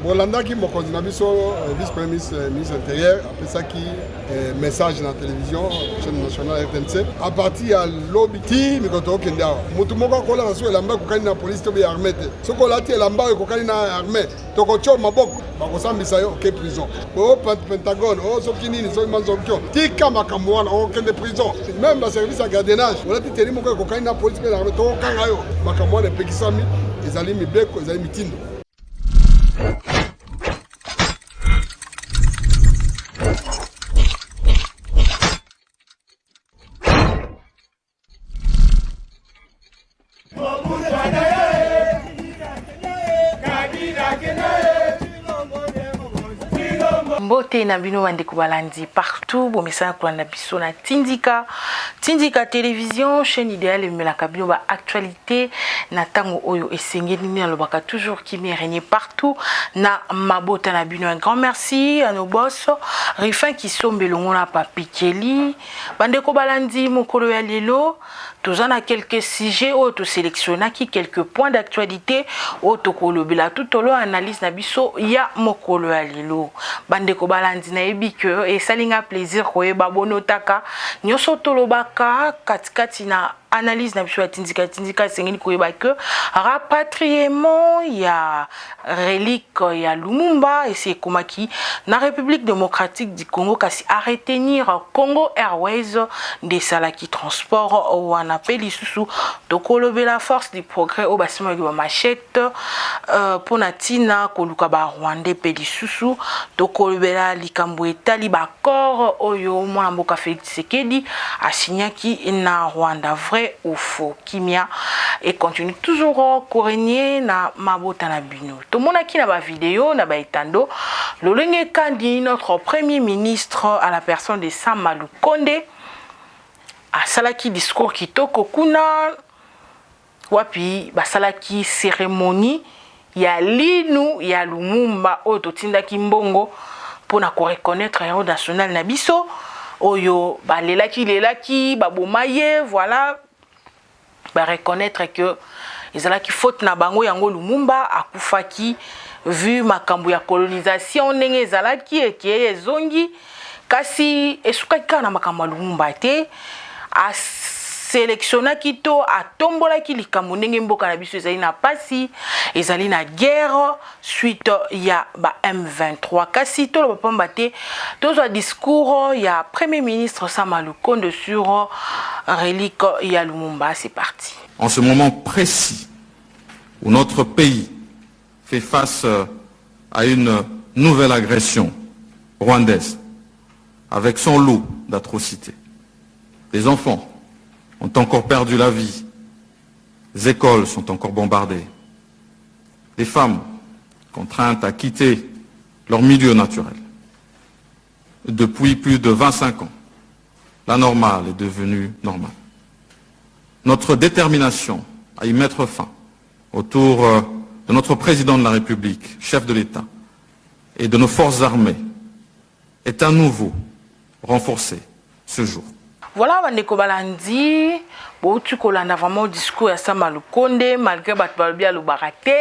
Bolanda qui m'a continué sur vice-premier ministre intérieur, après ça qui message dans la télévision, chaîne nationale RTNC. À partir de l'obiti, mais quand on est là, mutumoko kola na sur lamba kokani na police to be armée. Ce qu'on a dit lamba kokani na armée, to ko cho maboko, ba ko sambisa yo ke prison. Au Pentagone, au sokini ni so manzokyo. Tika makamwa na aucune prison. Même le service à gardiennage, on a dit teli moko kokani na police be armée to kanga yo. Makamwa de pekisami, ezali mibeko, ezali mitindo. Mbote na bino bandeko balandi partout bo message ko na biso na Tindika télévision chaîne idéale melaka bino ba actualité na tango oyo esengeli ni alobaka toujours qui me régner partout na mabota na bino. Un grand merci à nos boss Rifin qui sont belongo na papikeli bandeko balandi mokolo ya lelo. Tous en a quelques sujets auto sélectionnés qui quelques points d'actualité auto kolobela tout au long analyse na biso ya mokolo ya lelo bandeko balandi na yebi que et salinga plaisir koyeba bonotaka nyoso tolobaka katikati na analyse na biso ya Tindika sengeni koyeba que rapatriement ya relique ya Lumumba et c'est comme qui na République démocratique du Congo kasi à retenir Congo Airways des salaki transport ou on appelle isusu tokolobe la force du progrès au basimo de machette pour natina koluka ba Rwanda pe lisusu tokolobe la likambo etali ba corps oyo mwana mboka Félix Tshisekedi asignaki na Rwanda vrai ou faux kimia et continue toujours corégner na mabota na bino to monaki na ba vidéo na ba etando lolenge kandi notre premier ministre à la personne de Sama Lukonde a salaki discours kitoko kuna wapi ba salaki cérémonie ya linu ya Lumumba oto tindaki mbongo pour na ko reconnaître héros national na biso oyo ba lelaki ba bomaye voilà ba reconnaître que ezalaki faute na bango yango Lumumba akufaki vu makambo ya colonisation ndenge ezalaki eke ezongi kasi esukaki kaka na makambo ya Lumumba te a sélectionna kito a tombola ki likambo ndenge mboka na biso ezali na pasi ezali na guerre suite ya ba M23 kasi to lo pamba te tozo discours ya premier ministre Sama Lukonde sur relique ya Lumumba. C'est parti. En ce moment précis où notre pays fait face à une nouvelle agression rwandaise avec son lot d'atrocités, les enfants ont encore perdu la vie, les écoles sont encore bombardées, les femmes contraintes à quitter leur milieu naturel. Depuis plus de 25 ans, la normale est devenue normale. Notre détermination à y mettre fin autour de notre président de la République, chef de l'État, et de nos forces armées est à nouveau renforcée ce jour. Voilà, bandeko balandi, boutu kolanda vraiment discours ya Sama Lukonde malgré batbalbia lo barate,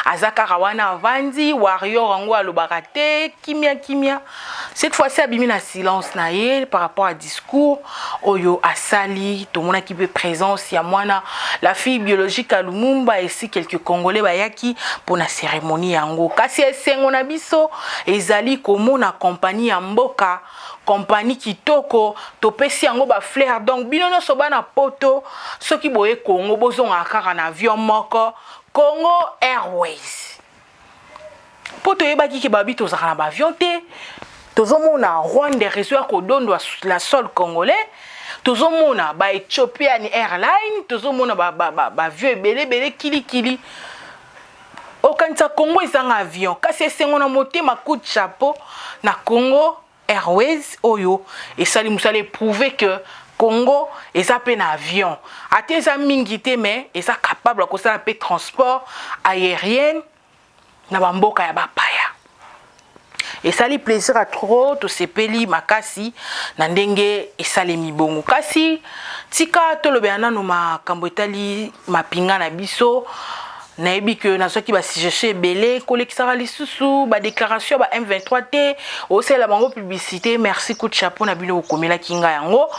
azaka rawana avandi, warrior ango lo barate, kimia. Cette fois-ci abimi na silence na ye par rapport à discours oyo asali, tout mona qui peut présence ya mwana la fille biologique à Lumumba et si quelques Congolais bayaki pour la cérémonie yango. Kasi esengo na biso ezali komo na compagnie ya mboka compagnie kitoko topesi yango ba fleur donc binono soba na poto soki boye Congo bozonga kaka na avion moko Congo Airways poto yebaki ke babi tozaka na ba avion te tozomona Rwanda réseau ko dondwa la sol congolais tozomona ba Ethiopian Airline tozomona ba vieux belé kili okanisa Congo ezanga avion kasi esengo na motema coup de chapeau na Congo Airways oyo et ça nous allait prouver que Congo eza pe na avion ate eza mingi te mais eza capable kosala pe transport aérien na bamboka ya bapaya esali plaisir à trop tosepeli makasi na ndenge esalemi bongo kasi tika tolobe nano makambo etali mapinga na biso nayebi ke nazoki basigeshe ebele kolekisaka lisusu badéclaration ba M23 te osala bango publicité merci coup de chapeau na bino kokomelaki ngai yango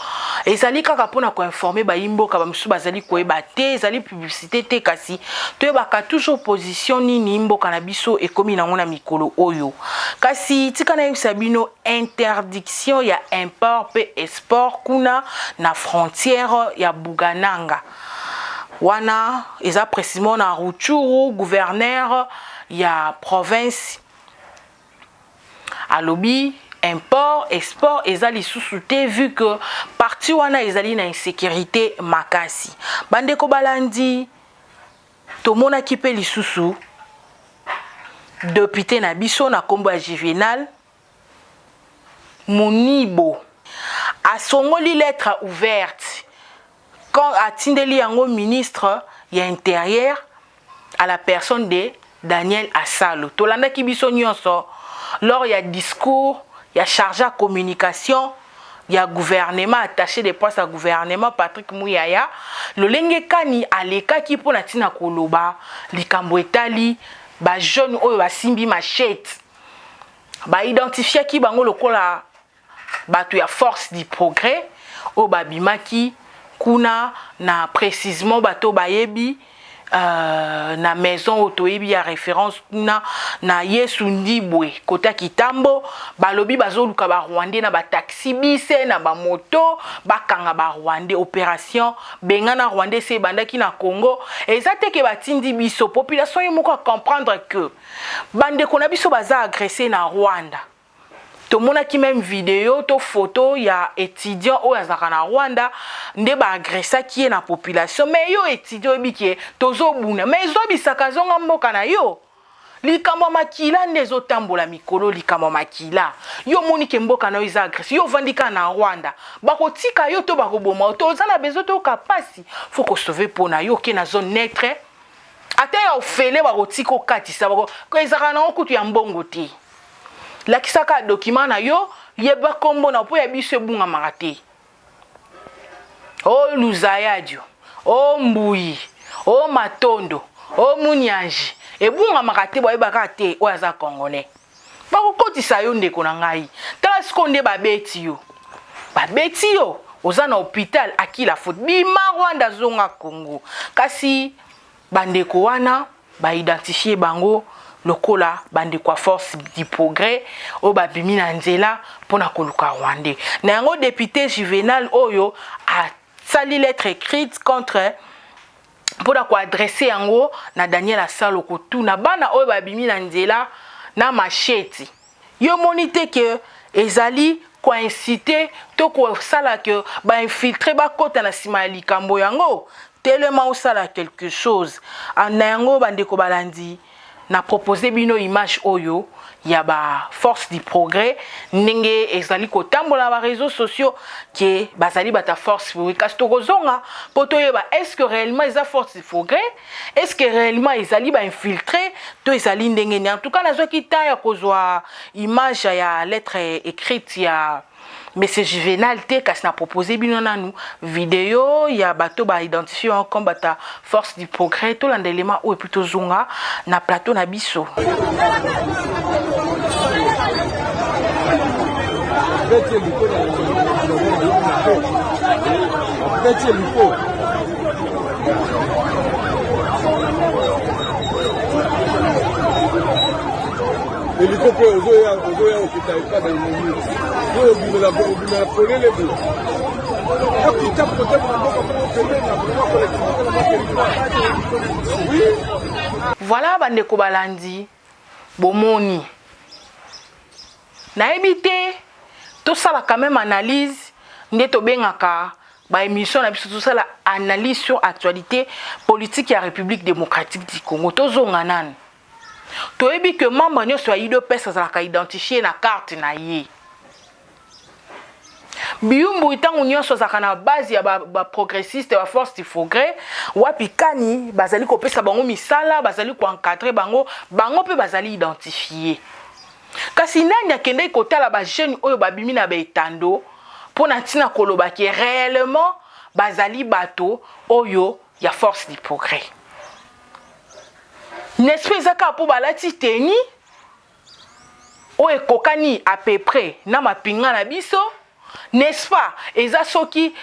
ezali kaka mpona koinforme bayimboka bamosusu bazali koyeba te ezali publicité te kasi toyebaka toujours position nini mboka na biso ekomi nango na mikolo oyo kasi tika nayebisa bino interdiction ya import pe export kuna na frontière ya Bugananga wana eza précisément na Rutshuru gouverneur ya province alobi import export eza lisusu te vu que parti wana ezali na insécurité makasi bandeko balandi tomonaki pe lisusu député na biso na kombo ya Juvenal Munibo asongoli lettre ouverte quand atindeli yango ministre ya intérieur à la personne de Daniel Asalo tolandaki biso nyonso lors ya discours ya chargé à communication ya gouvernement attaché de poste à gouvernement Patrick Muyaya lolenge kani alekaki mpona tina koloba likambo etali ba jeune oyo basimbi machette ba identifiaki bango lokola bato ya force du progrès oyo babimaki kuna na précisément bato bayebi na maison otoyebi ya référence kuna na Yesu Ndibwe kota Kitambo balobi bazoluka ba Rwandais na ba taxi bise na ba moto bakanga ba Rwandais opération bengana Rwandais se bandaki na Congo ezate ke batindi biso population yemoko comprendre que bande kona biso baza agressé na Rwanda. Tout le monde qui même vidéo, to photo, il y a étudiants au na Rwanda, nde ba agressa qui est na population. Mais yo étudiants bi qui tozo buna, mais zo bisaka zonga mboka na yo. Likama makila ndezo tambola mikolo likama makila. Yo moni ke mboka na yo za agressa. Yo vandika na Rwanda. Bako tika yo to bako boma, to zana bezo to kapasi. Faut ko sauver pona yo ke na zone neutre. Ate ya ofele bako tiko katisa bako ko ezaka na okutu ya mbongo te. La kisaka document na yo yeba kombo na po ya biso bunga marate o luzayadio o mbuyi o matondo o munyanji ebunga marate boye bakate o aza congolais bakokotisa yo ndeko na ngai tala sikonde babeti yo oza na hôpital akila foot bima Rwanda zonga Congo kasi bandeko wana ba identifier bango lokola bande kwa force du progrès o babimi na nzela pona koluka Rwandais na yango député Juvenal oyo a sali lettre écrite contre pona ko adresser yango na Daniel Asalo kotuna bana oyo babimi na nzela na machete yo monite que ezali ko inciter to ko sala que ba infiltrer ba kota na sima likambo yango tellement o sala quelque chose na yango bande ko balandi na proposé bino image oyo ya ba force du progrès ndenge ezali kotambola ba réseaux sociaux que bazali bata force kastokozonga poto yeba est-ce que réellement eza force du progrès est-ce que réellement ezali ba infiltré to ezali ndenge en tout cas nazoki ta ya kozwa image ya lettre écrite ya Monsieur Juvenal te kasi na proposé bino nanu vidéo ya bato ba identifier comme bata force du progrès to landelema ou plutôt zonga na plateau na biso Hélicoptère ozoya okita pas dans le yo bimela polele bu okita côté mboka oui voilà bandeko balandi bomoni na ebité to sala quand même analyse nde to bengaka ba émission na biso to sala analyse sur actualité politique ya République démocratique du Congo to zonga nani to ebi que membre nyo so yido pesa za ka identifier na carte na ye biyumbu itango nyonso zaka na base ya ba progressiste ba force du progrès wapi kani bazali kopesa bango misala bazali ko encadrer bango pe bazali identifier kasi nani akende kotala ba jeune oyo babimi na betando pona tina koloba ki réellement bazali bato oyo ya force du progrès n'est-ce pas zaka po balati teni oyo kokani à peu près na mapinga na biso n'est-ce pas eza soki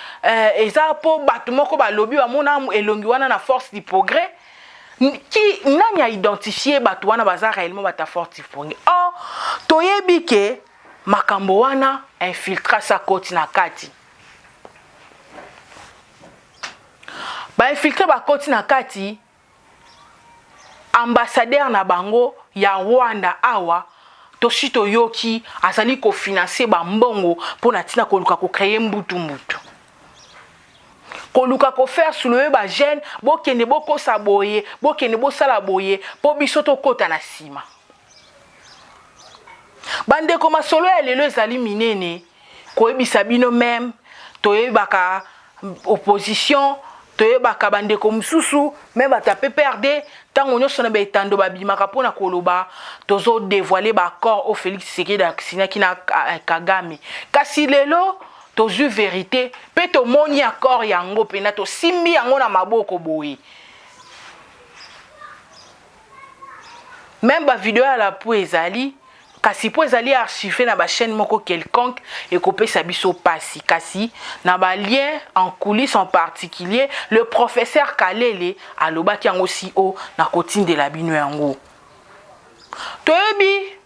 eza po bato moko balobi bamona elongi wana na force du progrès qui nani a identifié bato wana baza réellement bata force du progrès or toyebi ke makambo wana infiltra sa koti na kati ba infiltre ba koti na kati ambassadeur na bango ya Rwanda awa Toshito yoki azali ko financer ba mbongo pona tina koluka ko créer mbutu koluka ko faire soulever ba jeune bokende boko saboye bokende bo sala boye po biso to kota na sima bande ko masolo ya lelo ezali minene ko ebisa bino même toyebaka opposition toyebaka bande ko mususu même batape perdre tango nyonso na betando babimaka pona koloba tozo dévoiler ba corps au Félix Tshisekedi asinaki na Kagame kasi lelo tozu vérité pe to moni accord yango pena to simbi yango na maboko boye même ba vidéo à la po ezali kasi po ezali archivé na ba chaîne moko quelconque et kopesa biso pasi kasi na ba lien en coulisses en particulier le professeur Kalele alobaki yango si o na kotinde la bino yango toyebi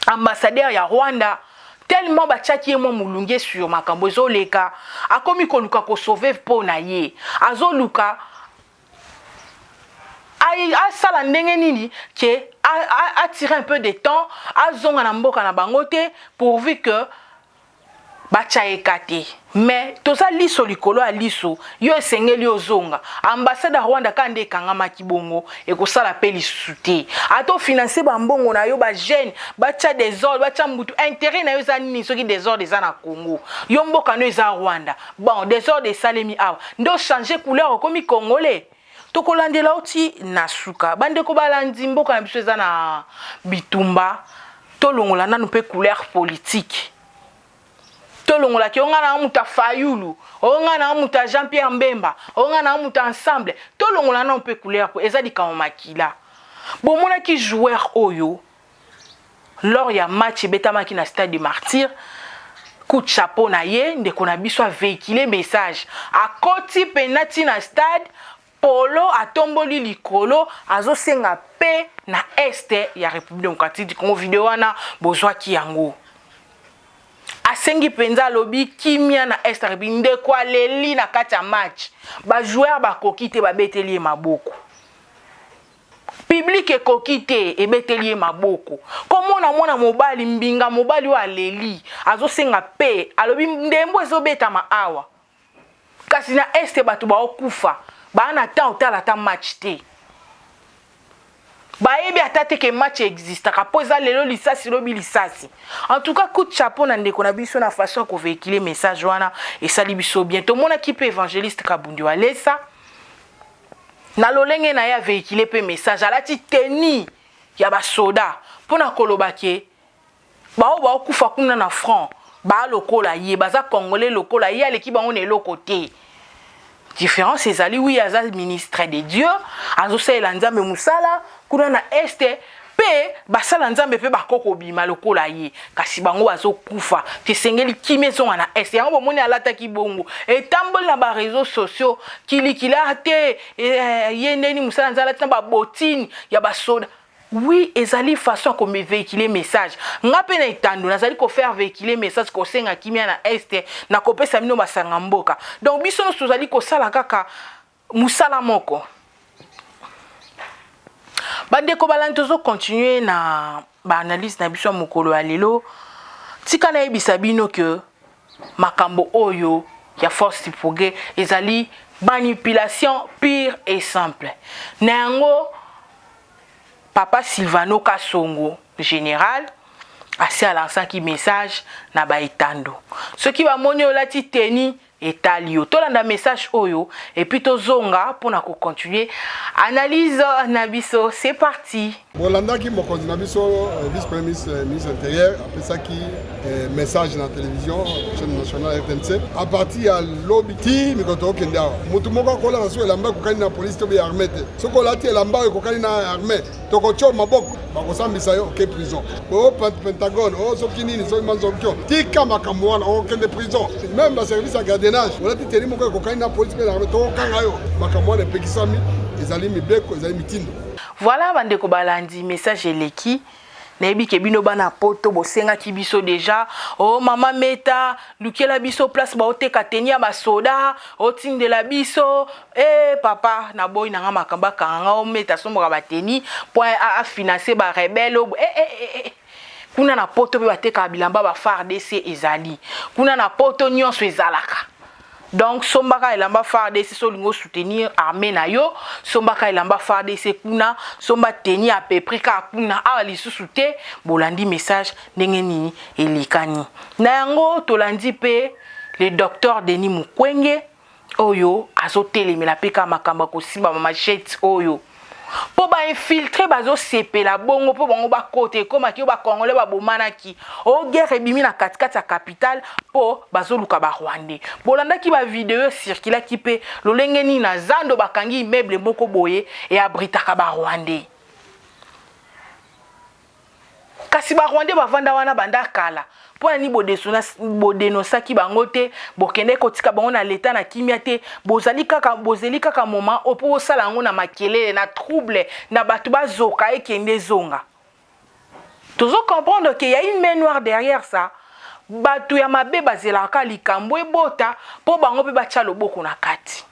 ambassadeur ya Rwanda tellement bachaki mo mulunge sur makambo ezoleka akomi koluka ko sauver po na ye azoluka a sala ndenge nini ke a tiré un peu de temps a zonga na mboka na bangote pourvu que bacha ekate mais toza liso likolo a liso yo esengeli ozonga ambassade ya Rwanda kande kangama kibongo ekosala pe lisuté ato financer ba mbongo na yo ba jeune bacha désordre bacha mbutu intérêt na yo za nini soki désordre za na Congo yo mboka no eza Rwanda bon désordre salemi awa ndo changer couleur komi congolais tokolandela uti nasuka bande ko balandi mboka na biso eza na bitumba tolongola nanu pe couleur politique tolongola ki onga na muta Fayulu onga na muta Jean-Pierre Mbemba onga na muta ensemble tolongola nanu pe couleur po eza dikamo makila bomona ki joueur oyo lors ya match betamaki na stade de Martyr coup de chapeau na ye ndeko na biso a véhiculer message akoti penati na stade Polo atomboli likolo azosenga pe na este ya République démocratique du Congo vidéo wana bozwaki yango asengi penza lobi kimia na este République ndeko aleli na kati ya match ba joueur ba kokite ba beteli maboko public ekokite ebeteli maboko komona mona mobali mbinga mobali wa leli azosenga pe alobi ndembo ezobeta maawa kasi na este batu ba okufa ba na temps otala ta match te ba yebi atate ke match existe kapoza lelo lisasi lobi lisasi en tout cas coup de chapeau na ndeko na biso na façon ko véhiculer message wana et sali biso bientôt mon équipe évangéliste Kabundi Walesa na lolenge na ya véhiculer pe message alati teni ya ba soda pona koloba ke ba o kufa kuna na front ba lokola ye baza congolais lokola ye aleki bango ne lokote différence ezali oui aza ministre de Dieu azosela nzambe musala kuna na este pe basala nzambe pe bakoko bima lokola ye kasi bango bazokufa tisengeli kimezonga na este yango bomoni alata ki bongo etamboli na ba réseaux sociaux kilikila te yendeni musala nzala tina ba botine ya basoda oui ezali façon ko me véhiculer message ngape na itando nazali ko faire véhiculer message ko senga kimia na este na kopesa mino basanga mboka donc biso no tozali ko sala kaka musala moko bande ko balantozo continuer na ba analyse na biso mokolo ya lelo tika na ebisa bino que makambo oyo ya force du progrès ezali manipulation pure et simple nango Papa Silvano Kasongo, général, asi alansaki message na baetando soki bamoni olati teni etali yo tolanda message oyo et puis tozonga mpona continuer analyse na biso. C'est parti. bolandaki mokonzi na biso vice premier ministre intérieur apesaki message na télévision chaîne nationale RTNC à partir ya lobi ti mikoto okende awa mutu moko akolala so elamba ekokani na polisi to be armé te soki olati elamba oyo ekokani na armé tokotio maboko bakosambisa yo oke prison o pentagone o soki nini soki manzokio tika makambo wana okende prison même baservice ya gardiennage olati teni moko ekokani na polisi pe na armé tokokanga yo makambo wana epekisami ezali mibeko ezali mitindo. Voilà bandeko balandi message eleki nayebi ke bino bana poto bosenga ki biso déjà oh mama meta lukela biso place ba oteka tenia ba soda otindela biso papa na boy na nga makamba kanga o meta somboka ba teni point a financer ba rebelle kuna na poto be bateka bilamba ba FARDC ezali kuna na poto nyonso ezalaka. Donc sombaka elamba FARDC so lingo soutenir armée na yo sombaka elamba FARDC kuna somba tenir à peu près ka kuna a lisusu te bolandi message ndenge nini elikani na yango tolandi pe le docteur Denis Mukwege oyo azotelemela pe ka makamba ko simba machette oyo po ba infiltrer bazo sepela bongo po bango ba côté koma ki ba congolais ba bomanaki o guerre bimi na katikati ya capitale po bazo luka ba rwandais bolanda ki ba vidéo circula ki pe lolenge ni na zando bakangi immeuble moko boye et abritaka ba rwandais kasi ba rwandais bavanda wana banda kala pona ni bodenosaki bango te bokende kotika bango na leta na kimia te bozeli kaka moment opo osala yango na makelele na trouble na bato bazoka ekende zonga. Tozo comprendre qu'il y a une main noire derrière ça. Bato ya mabe bazelaka likambo ebota po bango pe batia loboko na kati.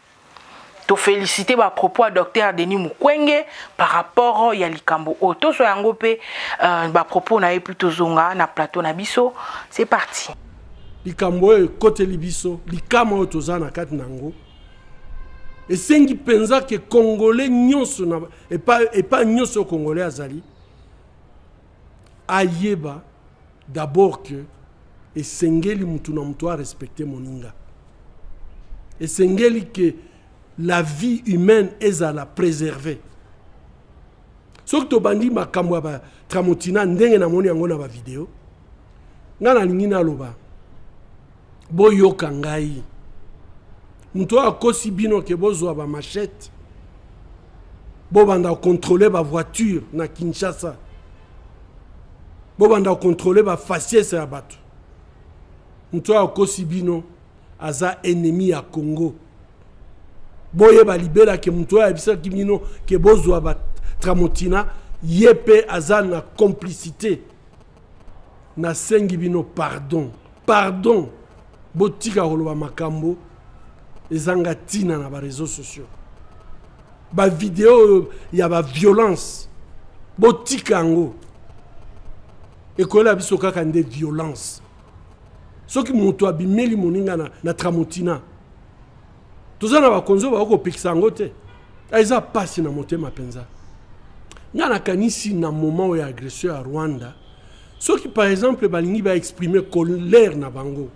To féliciter ba propos à docteur Denis Mukwege par rapport ya likambo oto so yango pe ba propos na plutôt zonga na plateau na biso. C'est parti. Likambo côté libiso likama otoza na kati nango esengi penza ke congolais nyonso na et pas nyonso congolais azali ayeba d'abord que esengeli mutu na mutu a respecter moninga esengeli que la vie humaine est à la préserver. Sauf que bandi makambo ba tramotina ndenge na moni yango na ba vidéo. Ngana lingina loba. Boyoka ngai. Muto akosi bino ke bozwa ba machette. Bo banda contrôler ba voiture na Kinshasa. Bo banda contrôler ba faciès ya bato. Muto akosi bino aza ennemi ya Congo. Boye ba libela ke muto ya bisa kimino ke bozwa ba tramotina yepe aza na complicité na sengi bino pardon botika koloba makambo ezanga tina na ba réseaux sociaux ba vidéo ya ba violence botika ngo ekola biso kaka nde violence soki muto abimeli moninga na tramotina tozana bakonzo ba okopikisa ngo te aiza pasi na motema penza ngana kanisi na moment ya agression à Rwanda soki par exemple balingi ba exprimer colère na bango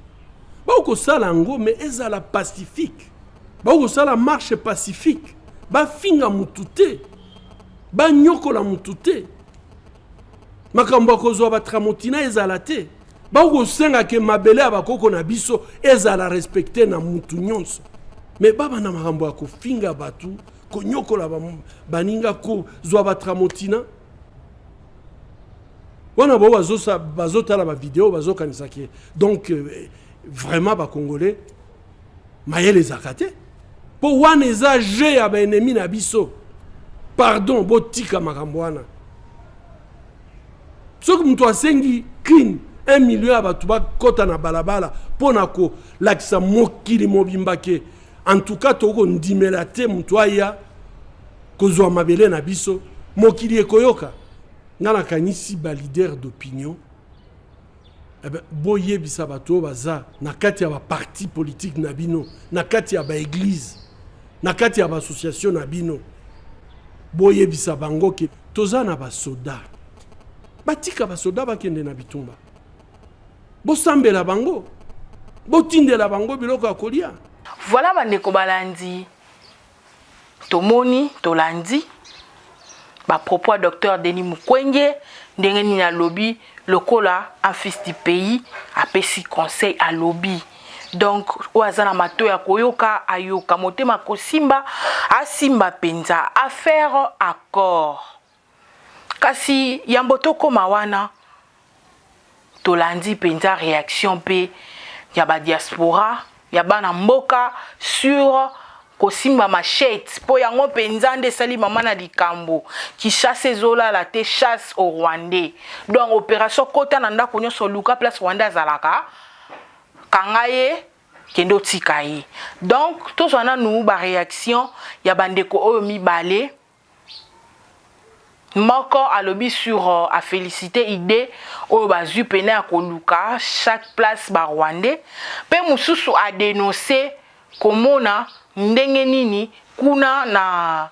ba okosala ngo mais ezala pacifique ba okosala marche pacifique ba finga mutute ba nyokola mutute makambo kozwa ba tramotina ezala te ba okosenga ke mabele abakoko na biso ezala respecter na mutu nyonso. Mais baba na makambo ko finga batu ko nyokola baninga ko zwa batramotina wana bo bazotala ba vidéo bazokanisa ki donc vraiment ba congolais mayele zakate po wana eza je ya ba ennemi na biso pardon botika makambo wana soki mtu asengi clean 1 million abatu ba kota na balabala pona ko lakisa mokili mobimbake. En tout cas, toko ndimela te mutu aya kozwa mabele na biso mokili ekoyoka ngana kanisi ba leader d'opinion boye bisa bato baza na kati ya ba parti politique na bino na kati ya ba église na kati ya ba association na bino boye bisa bango ke toza na ba soda batika basoda bakende na bitumba bosambela bango botindela bango biloko ya kolia. Voilà bandeko balandi tomoni tolandi ba propos docteur Denis Mukwege ndenge ni na lobby lokola un fils du pays apesi conseil à lobby. Donc oazana mato ya koyoka ayoka motema kosimba asimba penza à faire accord. Kasi yamboto koma wana tolandi penza réaction pe ya ba diaspora ya bana mboka sur kosimba machette po yango penza nde sali mama na likambo ki chasse zola la te chasse au Rwandais. Donc opération kota na ndako nyonso luka place Rwanda zalaka kangaye kendo tikaye. Donc tous on a nous ba réaction ya bandeko oyo mibale moko alobi sur a féliciter idée oyo bazu pene ya koluka chaque place ba Rwandais pe mususu a dénoncer komona ndenge nini kuna na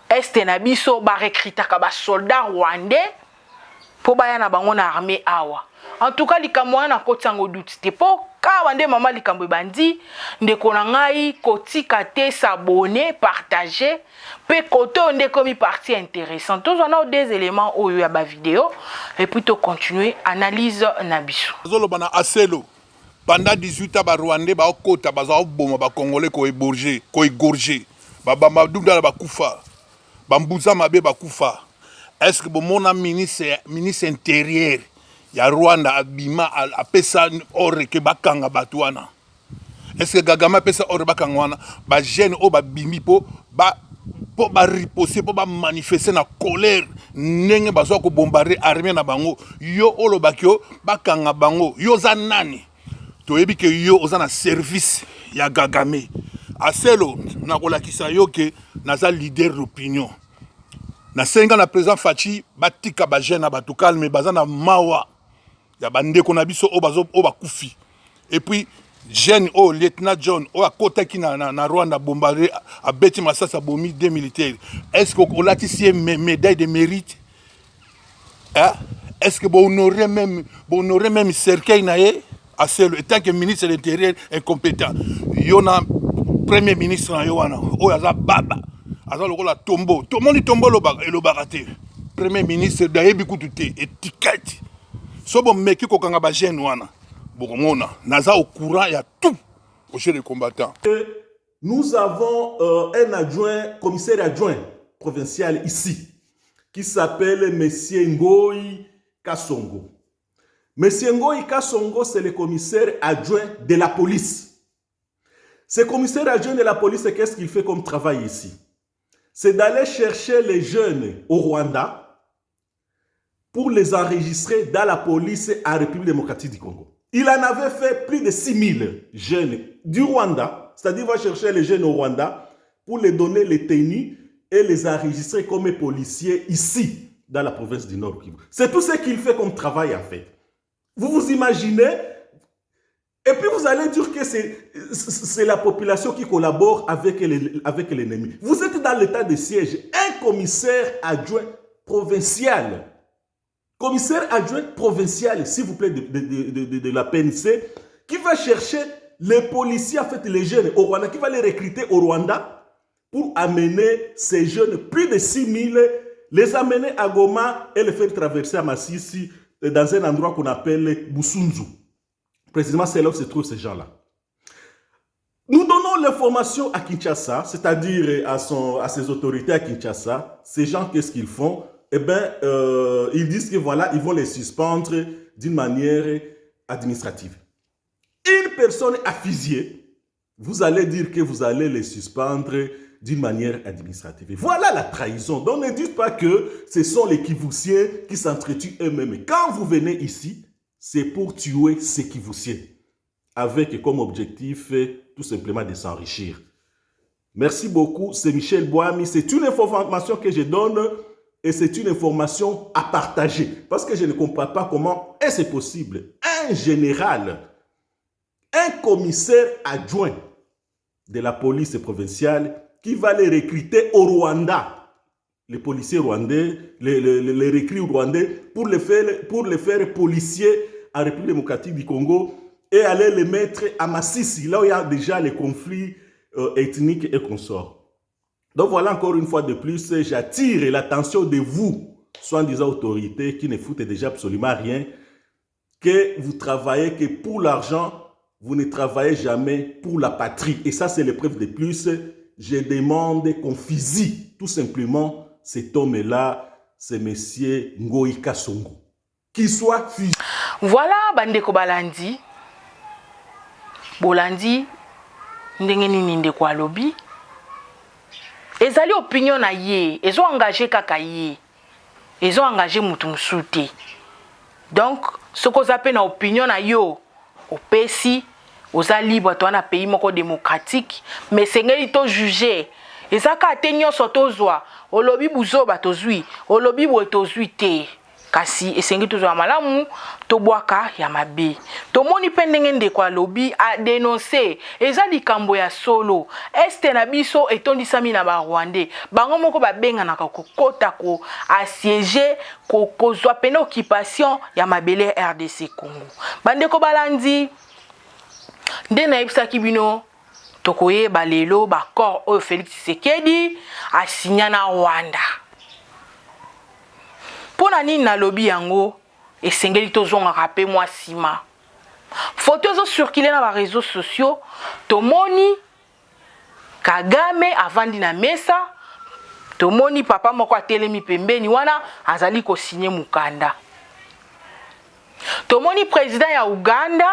este na biso ba recrutaka ba soldats rwandais po baya na bango na armée awa. En tout cas likambo wana kotango doute te po ka wande mama likambo bandi ndeko na ngai kotika te s'abonner partager pe koto nde komi partie intéressante. Tous on a des éléments oyo ya ba vidéo et puis to continuer analyse na biso. Zolo bana aselo pendant 18 ans ba Rwandais ba okota baza oboma ba Congolais ko égorger ba dunda ba kufa ba mbuza mabe ba kufa. Est-ce que mon ministre intérieur ya Rwanda abima apesa ore ke bakanga batwana? Est-ce que Gagama pesa ore bakanga wana ba jeune o ba bimi po ba riposter po ba manifester na colère ndenge bazo ko bombarder armée na bango yo olo bakyo bakanga bango yo za nani toyebi ke yo oza na service ya Gagame aselo na kolakisa yo ke naza leader d'opinion na senga na président Fachi batika ba jeune ba tout calme baza na mawa ya bandeko na biso o bazo o bakufi et puis jeune o lieutenant John o akota ki na Rwanda bombardé a beti masasa bomi des militaires. Est-ce qu'on a ici une médaille de mérite? Hein? Est-ce que bon honorer même cercueil naé à seul tant que ministre de l'Intérieur incompétent. Yona premier ministre na yoana o yaza baba aza lokola tombo tout le monde tombo lo baraté premier ministre d'ayebi kututé étiquette so bon meki ko kanga ba jeune wana bokomona naza au courant ya tout au chez les combattants. Nous avons un adjoint commissaire adjoint provincial ici qui s'appelle Monsieur Ngoyi Kasongo. Monsieur Ngoyi Kasongo, c'est le commissaire adjoint de la police. Ce commissaire adjoint de la police, qu'est-ce qu'il fait comme travail ici? C'est d'aller chercher les jeunes au Rwanda pour les enregistrer dans la police en République démocratique du Congo. Il en avait fait plus de 6000 jeunes du Rwanda, c'est-à-dire va chercher les jeunes au Rwanda pour les donner les tenues et les enregistrer comme policiers ici, dans la province du Nord Kivu. C'est tout ce qu'il fait comme travail en fait. Vous vous imaginez? Et puis vous allez dire que c'est la population qui collabore avec l'ennemi. Vous êtes dans l'état de siège. Un commissaire adjoint provincial. Commissaire adjoint provincial, s'il vous plaît, de la PNC, qui va chercher les policiers, en fait, les jeunes au Rwanda, qui va les recruter au Rwanda pour amener ces jeunes, plus de 6000, les amener à Goma et les faire traverser à Massissi, dans un endroit qu'on appelle Busunzu. Précisément, c'est là où se trouvent ces gens-là. Nous donnons l'information à Kinshasa, c'est-à-dire à ses autorités à Kinshasa. Ces gens, qu'est-ce qu'ils font? Eh bien, ils disent que voilà, ils vont les suspendre d'une manière administrative. Une personne affiliée, vous allez dire que vous allez les suspendre d'une manière administrative. Et voilà la trahison. Donc ne dites pas que ce sont les Kivussiens qui s'entretuent eux-mêmes. Quand vous venez ici, c'est pour tuer ces Kivussiens, avec comme objectif tout simplement de s'enrichir. Merci beaucoup, c'est Michel Boami. C'est une information que je donne et c'est une information à partager. Parce que je ne comprends pas comment est-ce possible. Un général, un commissaire adjoint de la police provinciale qui va les recruter au Rwanda les policiers rwandais, les recrues rwandais, pour les faire policiers en République démocratique du Congo et aller les mettre à Massissi, là où il y a déjà les conflits ethniques et consorts. Donc voilà, encore une fois de plus, j'attire l'attention de vous, soi-disant autorités qui ne foutent déjà absolument rien, que vous travaillez que pour l'argent, vous ne travaillez jamais pour la patrie. Et ça, c'est l'épreuve de plus. Je demande qu'on fusille tout simplement cet homme-là, c'est monsieur Ngoï Kasongo. Qu'il soit fusillé. Voilà, Bandeko Balandi. Bolandi, ndengeni ndeko alobi. Ezali opinion na ye, ezo engagé kaka ye. Ezo engagé mutu musuti. Donc, ce qu'on appelle na opinion na yo, opesi, oza libre to na pays moko démocratique, mais c'est ngeli to juger. Ezaka atenyo sotozwa, olobi buzoba tozui, olobi bo tozui te. Kasi esengi tozwa malamu to bwaka ya mabe. To moni pendenge ndeko alobi a dénoncer eza likambo ya solo. Este na biso etondisami na ba Rwandais. Bango moko ba benga na kokota ko assiéger ko kozwa pena occupation ya mabele RDC Congo. Bandeko balandi ndena ebisaki bino tokoye balelo ba corps o Félix Tshisekedi a signé na Rwanda. Pona nini na lobi yango esengeli tozonga rapé moi sima. Photo zo circuler na ba réseaux sociaux tomoni Kagame avandi na mesa tomoni papa moko atelemi pembeni wana azali ko signer mukanda. Tomoni président ya Uganda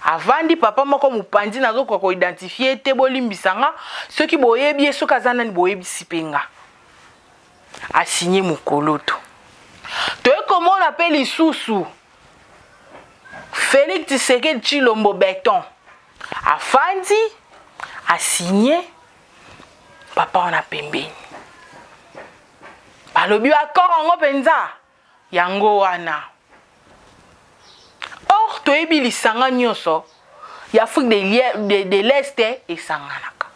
avandi papa moko mupandi nazo ko identifier te bolimbisanga ceux qui boyebi ceux kazana ni boyebi sipenga a signé mukoloto. To comment on appelle lisusu Félix Tshisekedi Tshilombo Béton afandi a signé papa on a pembeni balobi accord ngo penza yango wana. Or to ebi lisanga nyoso ya Afrique de l'Est et sanganaka.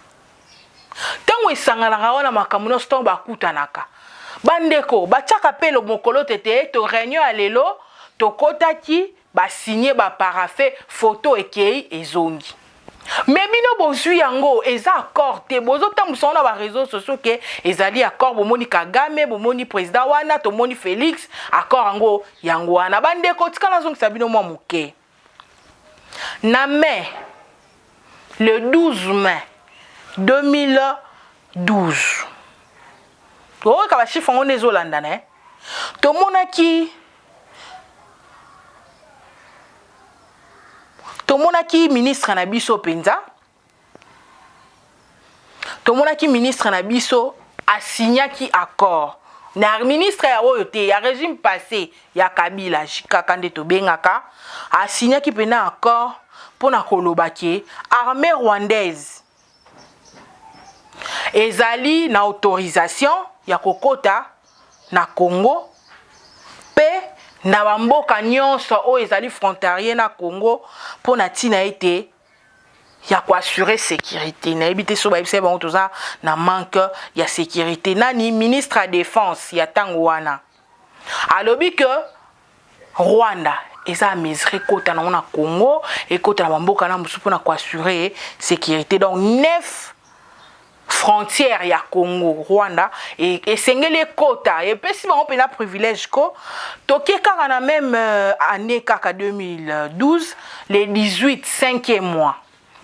Tango esanganaka wana makamuno sto bakutanaka. Bandeko bachaka pelo mokolo tete to réunion alelo to kotaki ba signer ba parafé photo ekei ezongi. Mais bino bozui yango eza accord te bozo tambusa na ba réseaux sociaux ke ezali accord bomoni Kagame bomoni président wana to moni Félix accord yango wana bandeko tikala zongi sabino mwa muke. Na mai le 12 mai 2012 oh ka ba chiffre ngo nezolanda ne to monaki ministre na biso penza to monaki ministre na biso asignaki accord na ministre ya oyote ya régime passé ya Kabila jikaka nde to bengaka asignaki pena accord pona kolobaki armée rwandaise ezali na autorisation ya kokota na Congo pe na bamboka nyonso o ezali frontalier na Congo pona tina ete ya ko assurer sécurité na ebité so ba ebise bango toza na manque ya sécurité nani ministre à défense ya tango wana alobi que Rwanda eza mesure kota na Congo et kota na bamboka na musu pona ko assurer sécurité donc 9 frontière ya Congo Rwanda et sengele kota et pesi bango pena privilège ko toke kaka na même année kaka 2012 les 18 5e mois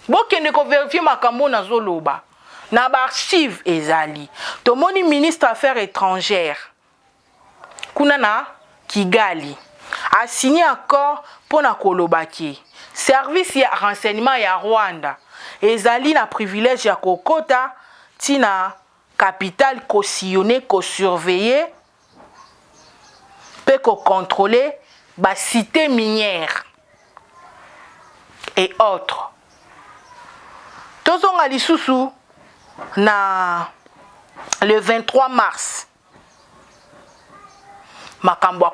bokende ko vérifier makambo na zoloba na ba archive ezali tomoni ministre affaires étrangères kuna na Kigali a signé accord pona kolobaki service ya renseignement ya Rwanda ezali na privilège ya kokota tina capitale ko sillonner ko surveiller peut ko contrôler ba cité minière et autres. Tozonga lisusu na le 23 mars makambo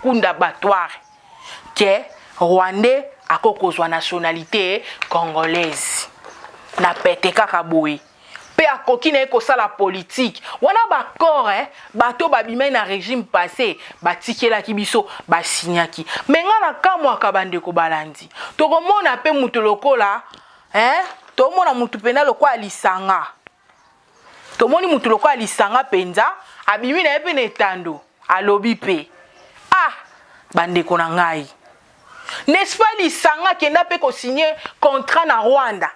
kunda batoire que Rwandais akokozwa nationalité congolaise na pete kaka boye pe akoki na ko sala politique wana ba corps bato babimai na régime passé batikela ki biso basinyaki menga na kamwa kabande ko balandi tokomona pe mutu lokola tomona mutu pena lokola lisanga tomoni mutu lokola lisanga penza abimi na epe netando alobi pe bandeko na ngai n'est-ce pas lisanga kenda pe ko signer contrat na Rwanda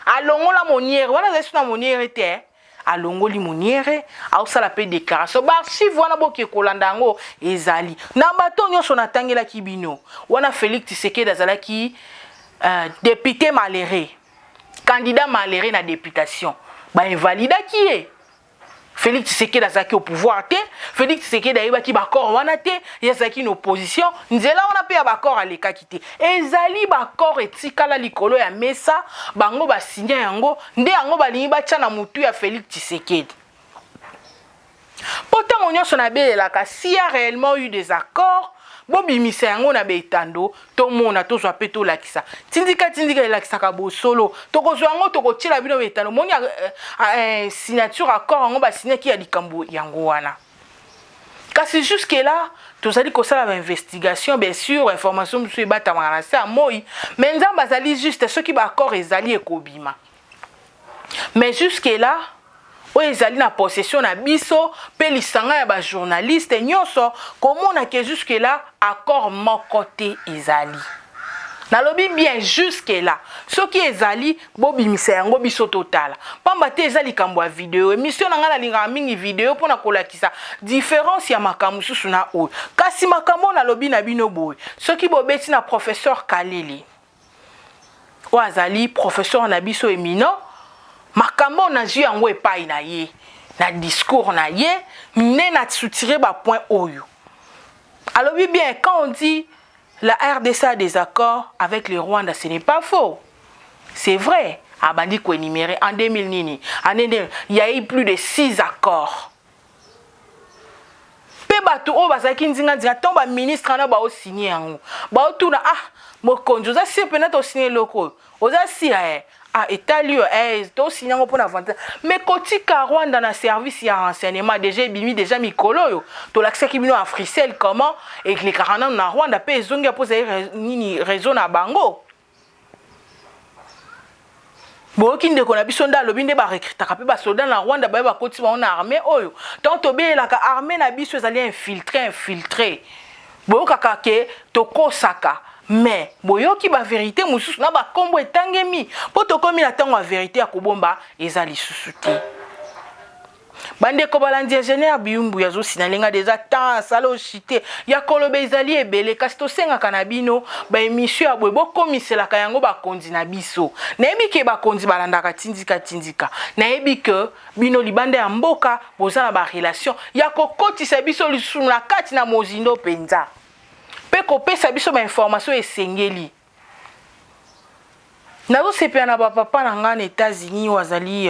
alongola moniere wana zesu na moniere te alongoli moniere ausala pe déclaration ba archive wana boke kolanda ngo ezali na bato nyonso natangela kibino wana Félix Tshisekedi azalaki député maléré candidat maléré na députation ba invalida qui Félix Tshisekedi azaki au pouvoir te Félix Tshisekedi ayebaki bakor wana te yazaki une opposition nzela wana pe ya bakor aleka kite ezali bakor etikala likolo ya mesa bango basinya yango nde yango balingi batia na mutu ya Félix Tshisekedi pourtant on nyonso na belelaka s'il y a réellement eu des accords bobimisa yango na betando tomona tozwa pe tolakisa tindika elakisaka bosolo tokozwa yango tokotiela bino betando moni signature accord yango basinyaki ya likambo yango wana kasi jusque là tozali kosala ba investigation bien sûr information musu ebatamaka na se ya moi mais nzambe azali juste soki baaccord ezali ekobima mais jusque là oyo ezali na possession na biso pe lisanga ya ba journaliste nyonso komona ke jusque là accord moko te ezali nalobi bien jusque là soki ezali bobimisa yango biso totala pamba te ezali likambo ya video émission na nga nalingaka mingi video mpona kolakisa différence ya makambo susu na oyo kasi makambo nalobi na bino boye soki bobeti na professeur Kalele oyo azali professeur na biso éminent makambo na zwi yango epai na ye na discours na ye ne na soutirer ba point oyo alobi bien quand on dit la RDC a des accords avec le Rwanda ce n'est pas faux c'est vrai abandi ko énumérer en 2000 nini il y a eu plus de 6 accords pe bato o bazaki nzinga tomba ministre na ba o signer yango ba o tuna mokonjo za si peut être signer loko oza si etalio to signer ngo pour avantage mais kotika Rwanda na service ya renseignement déjà bimi déjà mikolo yo to l'accès kibino a Frisel comment et les 40 na Rwanda pe zongi poser nini raison na bango boki ndeko na biso nda lobi nde ba recrutaka pe ba soldat na Rwanda ba koti ba na armée oyo tant to be la armée na biso ezali infiltré boka ke to kosaka mais boyoki ba vérité mususu na ba kombo etangemi po to komi na tango la vérité ya kobomba ezali susu te bande ko balandi ingénieur Biyumbu yazo sinalenga déjà temps salo chité ya kolobe ezali ebele kasi to senga kanabino ba émission ya boye bokomiselaka yango bakonzi na biso nayebi ke bakonzi balandaka tindika nayebi ke bino libanda ya mboka bozala ba relation ya kokotisa biso lisusu na kati na mozindo penza pe kopesa biso ba information esengeli nazo sepia na ba papa na ngana États-Unis wazali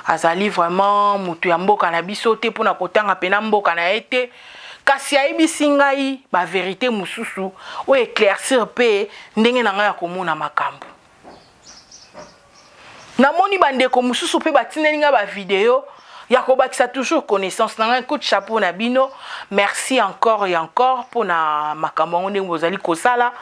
azali vraiment mutu ya mboka na biso te pona kotanga pena mboka na ete kasi ayebisi ngai ba vérité mususu o éclaircir pe ndenge na ngai ya komona makambo namoni bandeko mususu pe batindeli nga ba video ya kobakisa toujours connaissance na ngai coup de chapeau na bino merci encore et encore pona makambo ngo ndenge bozali kosala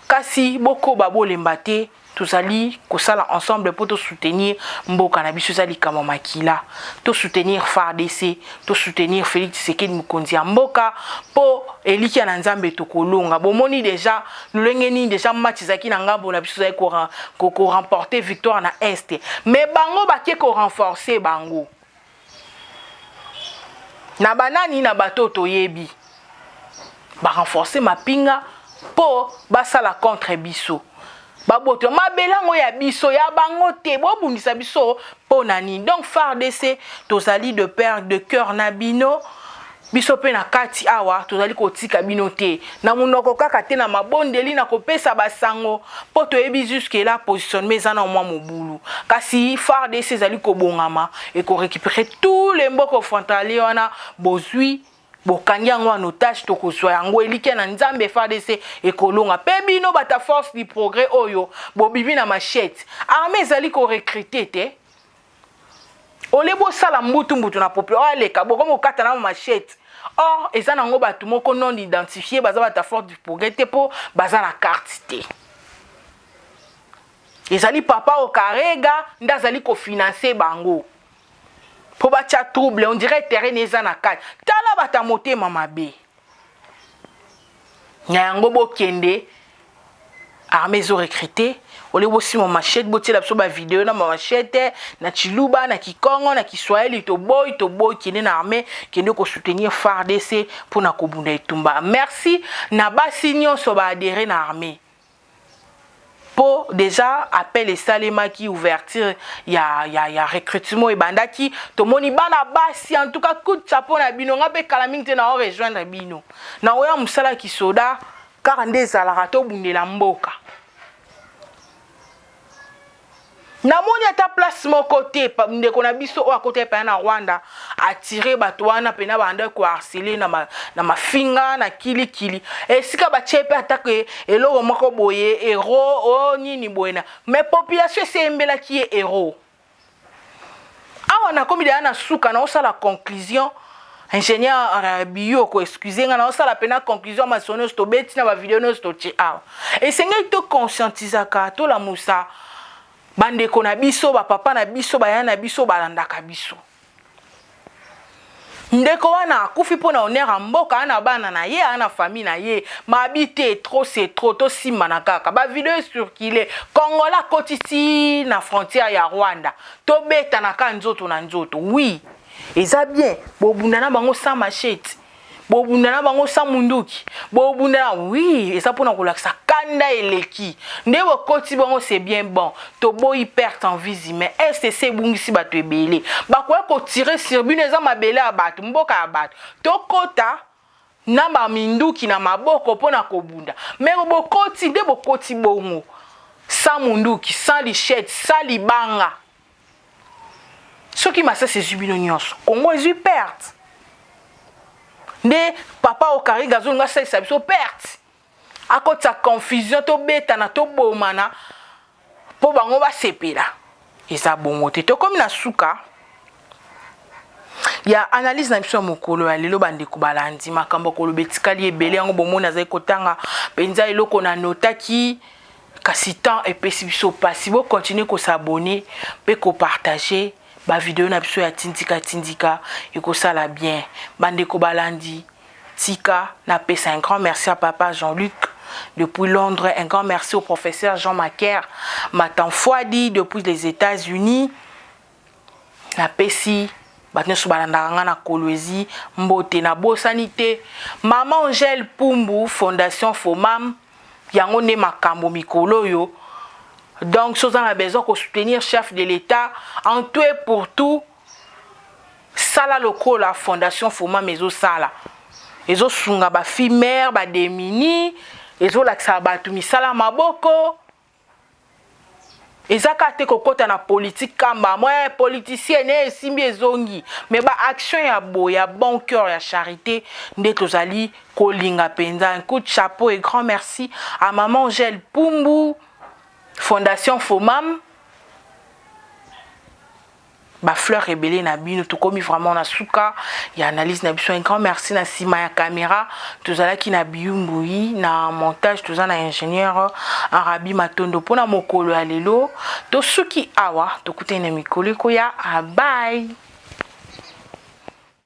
kasi boko babolemba te tozali kosala ensemble pour te soutenir mboka na biso zali kama makila to soutenir FARDC to soutenir Félix Tshisekedi Mukonzi ya mboka po eliki na nzambe to kolonga bomoni déjà lulengeni déjà match zaki na ngambo na biso zali ko remporter victoire na est mais bango bakie ko renforcer bango na banani na bato toyebi ba renforcer mapinga po basala contre biso baboto mabelango ya biso ya bango te bobundisa biso ponani donc FARDC tozali de père de cœur na bino biso pe na kati awa tozali kotika bino te na munoko kaka te na mabondeli na kopesa basango po toyebi jusque là positionnement ezana mwa mobulu kasi FARDC ezali kobongama et ko récupérer tous les mboko frontaliers wana bozui bokangi yango en otage tokozwa yango elike na nzambe FARDC ekolonga pe bino bata force du progrès oyo bobibi na machette armée ezali ko recruter te olebo sala mbutu na popio aleka bo comme okata na machette. Or eza nango batu moko non identifié baza bata forte du progrès te po baza na carte te. Ezali papa au karega ndazali ko financer bango. Po ba tia trouble on dirait terrain eza na kati. Tala bata motema mabe. Nyango bo kende armée zo recruté. Ole bosi mo machette boti la ba vidéo na ma machette na Chiluba na Kikongo na Kiswahili to boy kende na armée kende ko soutenir FARDC pour na kobunda etumba. Merci na basi nyonso ba adhérer na armée. Po déjà appel et salema qui ouverture ya recrutement et bandaki to moni bana basi en tout cas coup de chapeau na bino ngape kalaming te na o rejoindre bino. Na oya musala ki soda 42 zalara to bundela mboka. Na moni ata place mon côté ndeko na biso o à côté pa na Rwanda attirer bato wana pena banda ko harceler na mafinga na kili et sika ba chepe attaque eloko moko boye héros o nini boyena mais population sembela qui est héros awa na komi na suka na osala conclusion ingénieur bio ko excuser nga na osala pena conclusion masono sto beti na ba vidéo no sto ti awa et sengeli to conscientiser ka to la musa bande ko na biso ba papa na biso ba yana biso balandaka biso ndeko wana kufi pona onera mboka ana bana na ye ana famille na ye ma habité trop c'est trop to simana kaka ba vidéo circuler Kongola kotiti na frontière ya Rwanda to beta na ka nzoto na nzoto oui eza bien bobunda na bango sans machette bobunda na bango sans munduki bobunda oui eza pona kolakisa kanda eleki ndebo koti bango c'est bien bon to boyi perte en vie mais STC bungisi bato ebele bakoya ko tirer sur bino eza mabele ya bato mboka ya bato to kota na ba minduki na maboko pona kobunda mais bokoti ndebo koti bongo sans munduki sans lichette sans libanga soki masa c'est jubino nyonso Congo est perte ne papa au kariga zonga sa biso perte à cause de confusion to beta na to bomana po bango ba sepela eza bongo te to comme na suka ya analyse na biso mokolo ya lelo bande ko balandi makambo ko lobetikali ebele yango bomona za ekotanga penza eloko na notaki kasi temps et pesi biso pasi bo continuer ko s'abonner pe ko partager ba vidéo na biso ya tindika iko sala bien bande ko balandi tika na pesa un grand merci à papa Jean-Luc depuis Londres, un grand merci au professeur Jean Macaire Matan Fouadi depuis les États-Unis na pesi batneso balandanga na Kolwezi mbote na bosanité maman Angèle Pumbu Fondation Fomam yango ne makambo mikolo yo. Donc, si on a besoin de soutenir le chef de l'État, en tout et pour tout, Sala Loko, la Fondation Foma Mezo Sala. Ils ont sunga ba fimère, ba demini, ils ont l'accès ba tumi sala maboko. Ils ont kate kokota na politique kamba, moi politicien ne simbi ezongi, mais ba action ya bo, ya bon cœur, ya charité, ndeto zali kolinga penza. Un coup de chapeau et grand merci à maman Angèle Pumbu. Fondation Fomam ba fleur rebelle na bino tout comme vraiment na suka ya analyse na biso un grand merci na sima ya caméra tozala ki na biumbuyi na montage tozala na ingénieur Arabi Matondo pona mokolo ya lelo to suki awa to kutena mikolo ko ya bye.